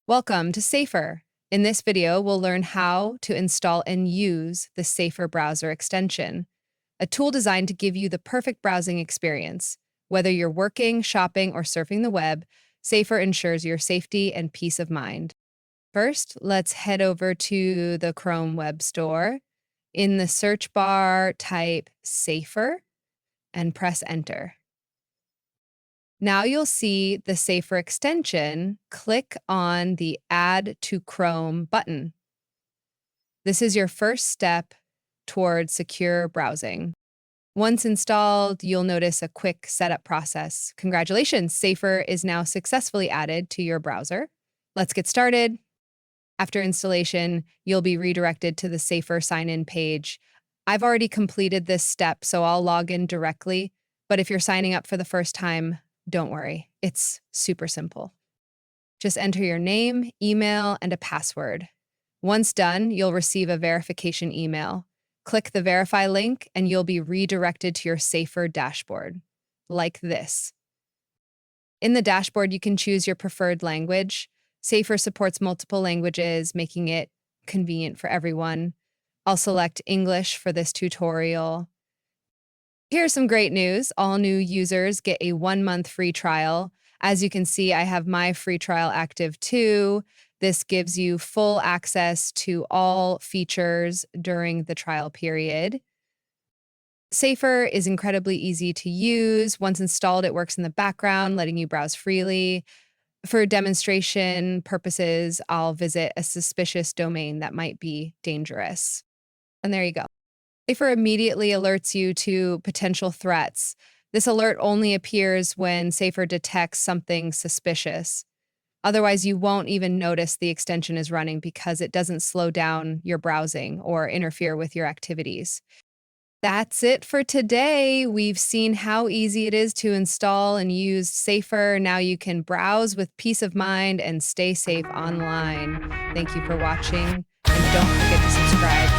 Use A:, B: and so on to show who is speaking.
A: Welcome to Sapher. In this video, we'll learn how to install and use the Sapher browser extension, a tool designed to give you the perfect browsing experience. Whether you're working, shopping, or surfing the web, Sapher ensures your safety and peace of mind. First, let's head over to the Chrome Web Store. In the search bar, type Sapher and press Enter. Now you'll see the Sapher extension. Click on the Add to Chrome button. This is your first step toward secure browsing. Once installed, you'll notice a quick setup process. Congratulations, Sapher is now successfully added to your browser. Let's get started. After installation, you'll be redirected to the Sapher sign-in page. I've already completed this step, so I'll log in directly. But if you're signing up for the first time, don't worry, it's super simple. Just enter your name, email, and a password. Once done, you'll receive a verification email. Click the verify link and you'll be redirected to your Sapher dashboard, like this. In the dashboard, you can choose your preferred language. Sapher supports multiple languages, making it convenient for everyone. I'll select English for this tutorial. Here's some great news. All new users get a 1-month free trial. As you can see, I have my free trial active too. This gives you full access to all features during the trial period. Sapher is incredibly easy to use. Once installed, it works in the background, letting you browse freely. For demonstration purposes, I'll visit a suspicious domain that might be dangerous. And there you go. Sapher immediately alerts you to potential threats. This alert only appears when Sapher detects something suspicious. Otherwise, you won't even notice the extension is running because it doesn't slow down your browsing or interfere with your activities. That's it for today. We've seen how easy it is to install and use Sapher. Now you can browse with peace of mind and stay safe online. Thank you for watching, and don't forget to subscribe.